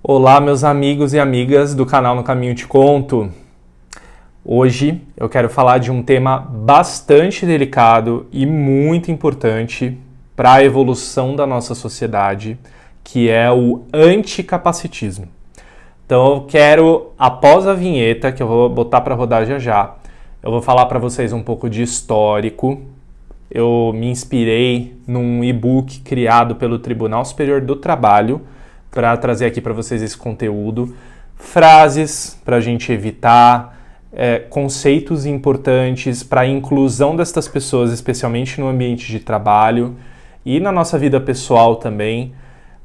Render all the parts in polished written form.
Olá, meus amigos e amigas do canal No Caminho Te Conto. Hoje eu quero falar de um tema bastante delicado e muito importante para a evolução da nossa sociedade, que é o anticapacitismo. Então eu quero, após a vinheta, que eu vou botar para rodar já já, eu vou falar para vocês um pouco de histórico. Eu me inspirei num e-book criado pelo Tribunal Superior do Trabalho para trazer aqui para vocês esse conteúdo, frases para a gente evitar, conceitos importantes para a inclusão destas pessoas, especialmente no ambiente de trabalho e na nossa vida pessoal também,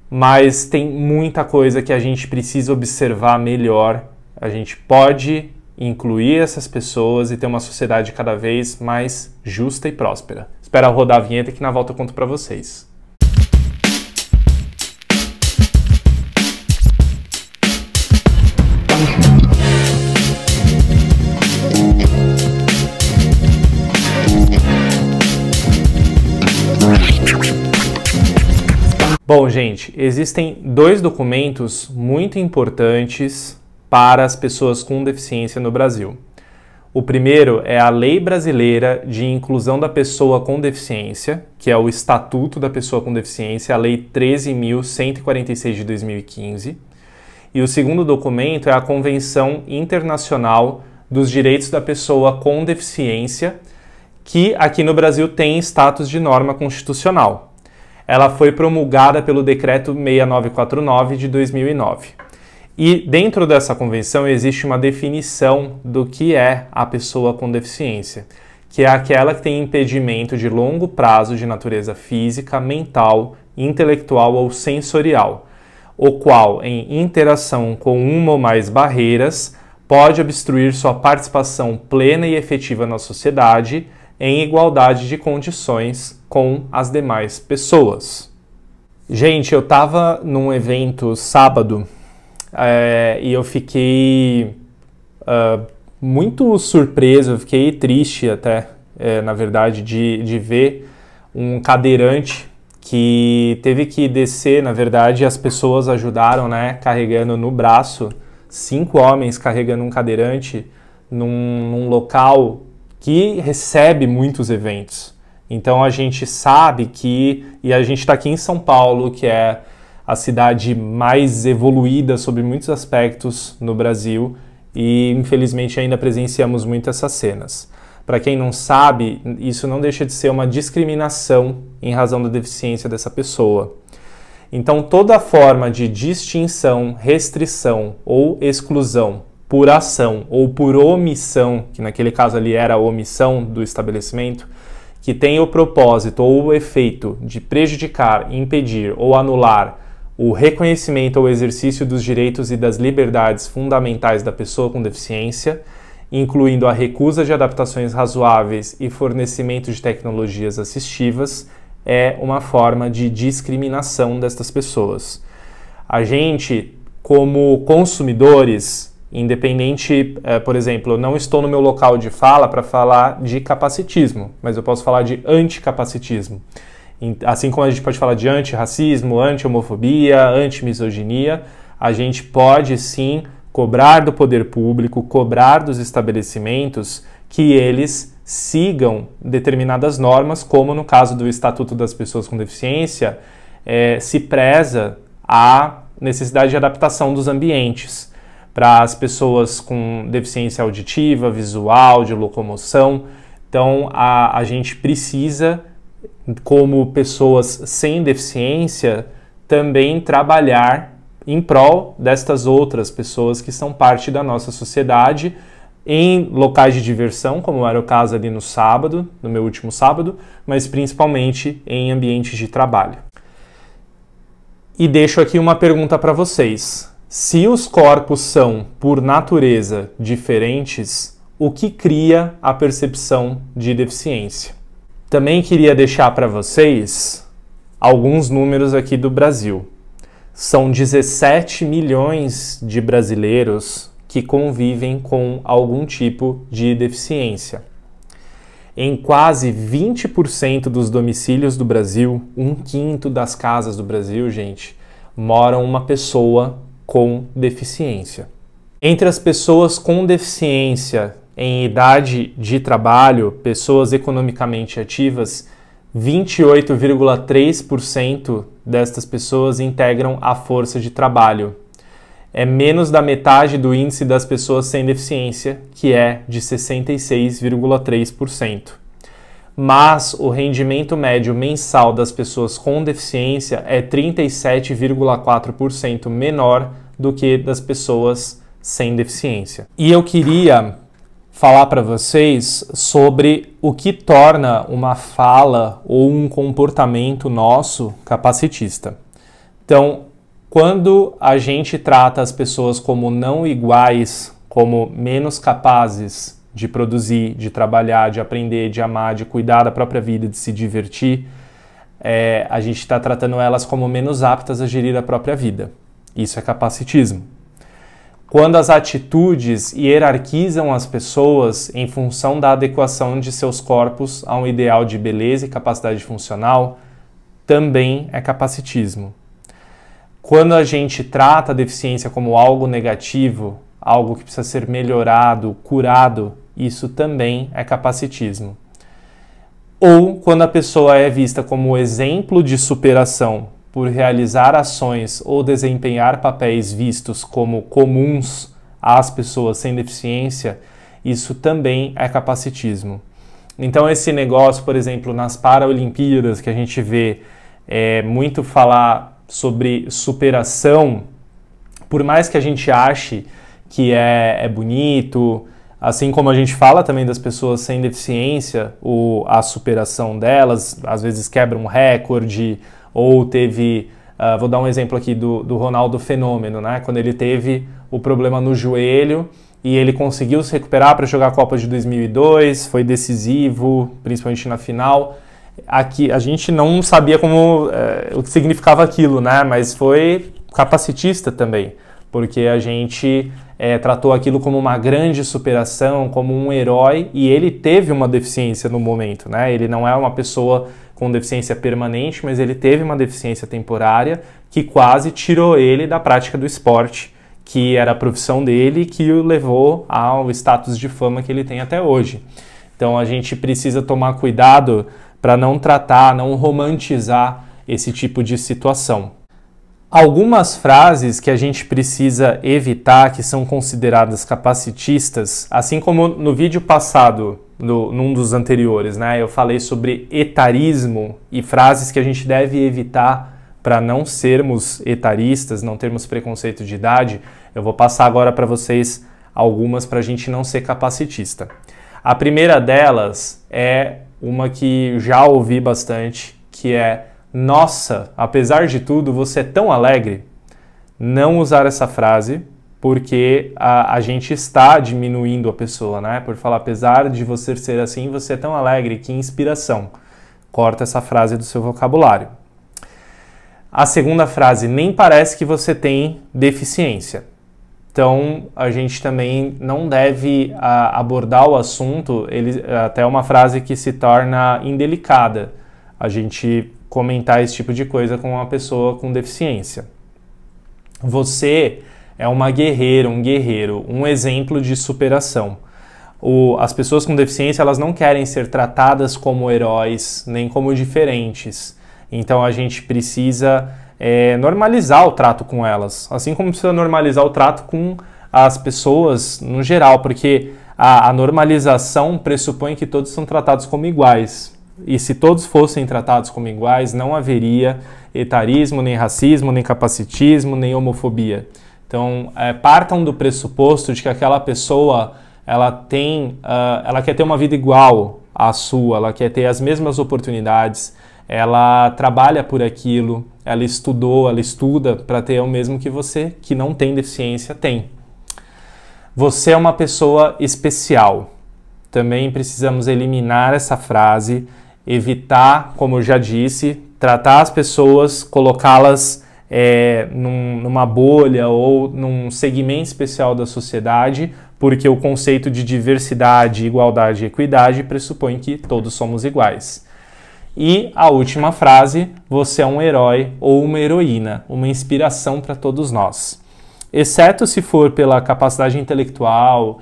mas tem muita coisa que a gente precisa observar melhor. A gente pode incluir essas pessoas e ter uma sociedade cada vez mais justa e próspera. Espero rodar a vinheta que na volta eu conto para vocês. Bom, gente, existem dois documentos muito importantes para as pessoas com deficiência no Brasil. O primeiro é a Lei Brasileira de Inclusão da Pessoa com Deficiência, que é o Estatuto da Pessoa com Deficiência, a Lei 13.146 de 2015. E o segundo documento é a Convenção Internacional dos Direitos da Pessoa com Deficiência, que aqui no Brasil tem status de norma constitucional. Ela foi promulgada pelo Decreto 6949 de 2009. E dentro dessa convenção existe uma definição do que é a pessoa com deficiência, que é aquela que tem impedimento de longo prazo de natureza física, mental, intelectual ou sensorial, o qual, em interação com uma ou mais barreiras, pode obstruir sua participação plena e efetiva na sociedade em igualdade de condições com as demais pessoas. Gente, eu estava num evento sábado e eu fiquei muito surpreso, eu fiquei triste até, na verdade, de ver um cadeirante que teve que descer. Na verdade, as pessoas ajudaram, né, carregando no braço, 5 homens carregando um cadeirante num local que recebe muitos eventos. Então a gente sabe que, e a gente está aqui em São Paulo, que é a cidade mais evoluída sobre muitos aspectos no Brasil, e infelizmente ainda presenciamos muito essas cenas. Para quem não sabe, isso não deixa de ser uma discriminação em razão da deficiência dessa pessoa. Então toda forma de distinção, restrição ou exclusão por ação ou por omissão, que naquele caso ali era a omissão do estabelecimento, que tem o propósito ou o efeito de prejudicar, impedir ou anular o reconhecimento ou exercício dos direitos e das liberdades fundamentais da pessoa com deficiência, incluindo a recusa de adaptações razoáveis e fornecimento de tecnologias assistivas, é uma forma de discriminação destas pessoas. A gente, como consumidores, independente, por exemplo, eu não estou no meu local de fala para falar de capacitismo, mas eu posso falar de anticapacitismo. Assim como a gente pode falar de antirracismo, anti-homofobia, anti-misoginia, a gente pode sim cobrar do poder público, cobrar dos estabelecimentos que eles sigam determinadas normas, como no caso do Estatuto das Pessoas com Deficiência, se preza a necessidade de adaptação dos ambientes para as pessoas com deficiência auditiva, visual, de locomoção. Então, a gente precisa, como pessoas sem deficiência, também trabalhar em prol destas outras pessoas que são parte da nossa sociedade, em locais de diversão, como era o caso ali no sábado, no meu último sábado, mas principalmente em ambientes de trabalho. E deixo aqui uma pergunta para vocês. Se os corpos são, por natureza, diferentes, o que cria a percepção de deficiência? Também queria deixar para vocês alguns números aqui do Brasil. São 17 milhões de brasileiros que convivem com algum tipo de deficiência. Em quase 20% dos domicílios do Brasil, 1/5 das casas do Brasil, gente, mora uma pessoa com deficiência. Entre as pessoas com deficiência em idade de trabalho, pessoas economicamente ativas, 28,3% destas pessoas integram a força de trabalho. É menos da metade do índice das pessoas sem deficiência, que é de 66,3%. Mas o rendimento médio mensal das pessoas com deficiência é 37,4% menor do que das pessoas sem deficiência. E eu queria falar para vocês sobre o que torna uma fala ou um comportamento nosso capacitista. Então, quando a gente trata as pessoas como não iguais, como menos capazes de produzir, de trabalhar, de aprender, de amar, de cuidar da própria vida, de se divertir, a gente está tratando elas como menos aptas a gerir a própria vida. Isso é capacitismo. Quando as atitudes hierarquizam as pessoas em função da adequação de seus corpos a um ideal de beleza e capacidade funcional, também é capacitismo. Quando a gente trata a deficiência como algo negativo, algo que precisa ser melhorado, curado, isso também é capacitismo. Ou quando a pessoa é vista como exemplo de superação por realizar ações ou desempenhar papéis vistos como comuns às pessoas sem deficiência, isso também é capacitismo. Então esse negócio, por exemplo, nas Paralimpíadas, que a gente vê muito falar sobre superação, por mais que a gente ache que é bonito, assim como a gente fala também das pessoas sem deficiência, a superação delas, às vezes quebra um recorde, ou teve, vou dar um exemplo aqui do Ronaldo Fenômeno, né? Quando ele teve o problema no joelho e ele conseguiu se recuperar para jogar a Copa de 2002, foi decisivo, principalmente na final. Aqui a gente não sabia o que significava aquilo, né? Mas foi capacitista também, porque a gente tratou aquilo como uma grande superação, como um herói, e ele teve uma deficiência no momento, né? Ele não é uma pessoa com deficiência permanente, mas ele teve uma deficiência temporária que quase tirou ele da prática do esporte, que era a profissão dele, que o levou ao status de fama que ele tem até hoje. Então a gente precisa tomar cuidado para não tratar, não romantizar esse tipo de situação. Algumas frases que a gente precisa evitar, que são consideradas capacitistas, assim como no vídeo passado, num dos anteriores, né, eu falei sobre etarismo e frases que a gente deve evitar para não sermos etaristas, não termos preconceito de idade. Eu vou passar agora para vocês algumas para a gente não ser capacitista. A primeira delas é uma que já ouvi bastante, que é: nossa, apesar de tudo, você é tão alegre. Não usar essa frase, porque a gente está diminuindo a pessoa, né? Por falar, apesar de você ser assim, você é tão alegre, que inspiração. Corta essa frase do seu vocabulário. A segunda frase: nem parece que você tem deficiência. Então, a gente também não deve abordar o assunto, até uma frase que se torna indelicada, a gente comentar esse tipo de coisa com uma pessoa com deficiência. Você é uma guerreira, um guerreiro, um exemplo de superação. As pessoas com deficiência, elas não querem ser tratadas como heróis, nem como diferentes. Então a gente precisa normalizar o trato com elas, assim como precisa normalizar o trato com as pessoas no geral, porque a normalização pressupõe que todos são tratados como iguais. E se todos fossem tratados como iguais, não haveria etarismo, nem racismo, nem capacitismo, nem homofobia. Então, partam do pressuposto de que aquela pessoa ela quer ter uma vida igual à sua, ela quer ter as mesmas oportunidades, ela trabalha por aquilo, ela estudou, ela estuda para ter o mesmo que você, que não tem deficiência, tem. Você é uma pessoa especial. Também precisamos eliminar essa frase, evitar, como eu já disse, tratar as pessoas, colocá-las numa bolha ou num segmento especial da sociedade, porque o conceito de diversidade, igualdade e equidade pressupõe que todos somos iguais. E a última frase: você é um herói ou uma heroína, uma inspiração para todos nós. exceto se for pela capacidade intelectual,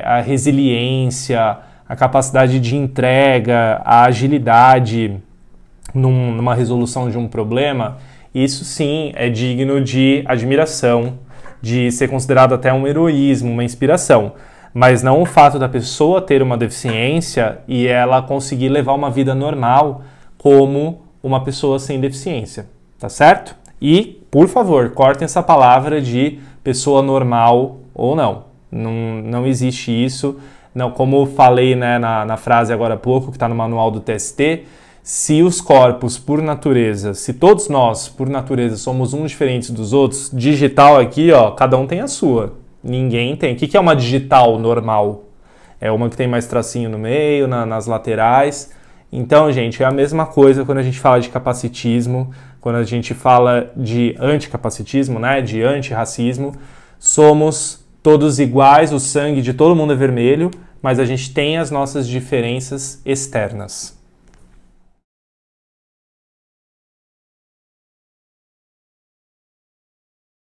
a resiliência, a capacidade de entrega, a agilidade numa resolução de um problema, isso sim é digno de admiração, de ser considerado até um heroísmo, uma inspiração. Mas não o fato da pessoa ter uma deficiência e ela conseguir levar uma vida normal como uma pessoa sem deficiência, tá certo? E, por favor, cortem essa palavra de pessoa normal ou não. Não existe isso. Não, como falei, né, na frase agora há pouco, que está no manual do TST, se os corpos, por natureza, se todos nós, por natureza, somos uns diferentes dos outros, digital aqui, ó, cada um tem a sua. Ninguém tem. O que é uma digital normal? É uma que tem mais tracinho no meio, nas laterais. Então, gente, é a mesma coisa quando a gente fala de capacitismo, quando a gente fala de anticapacitismo, né, de antirracismo. Somos todos iguais, o sangue de todo mundo é vermelho, mas a gente tem as nossas diferenças externas.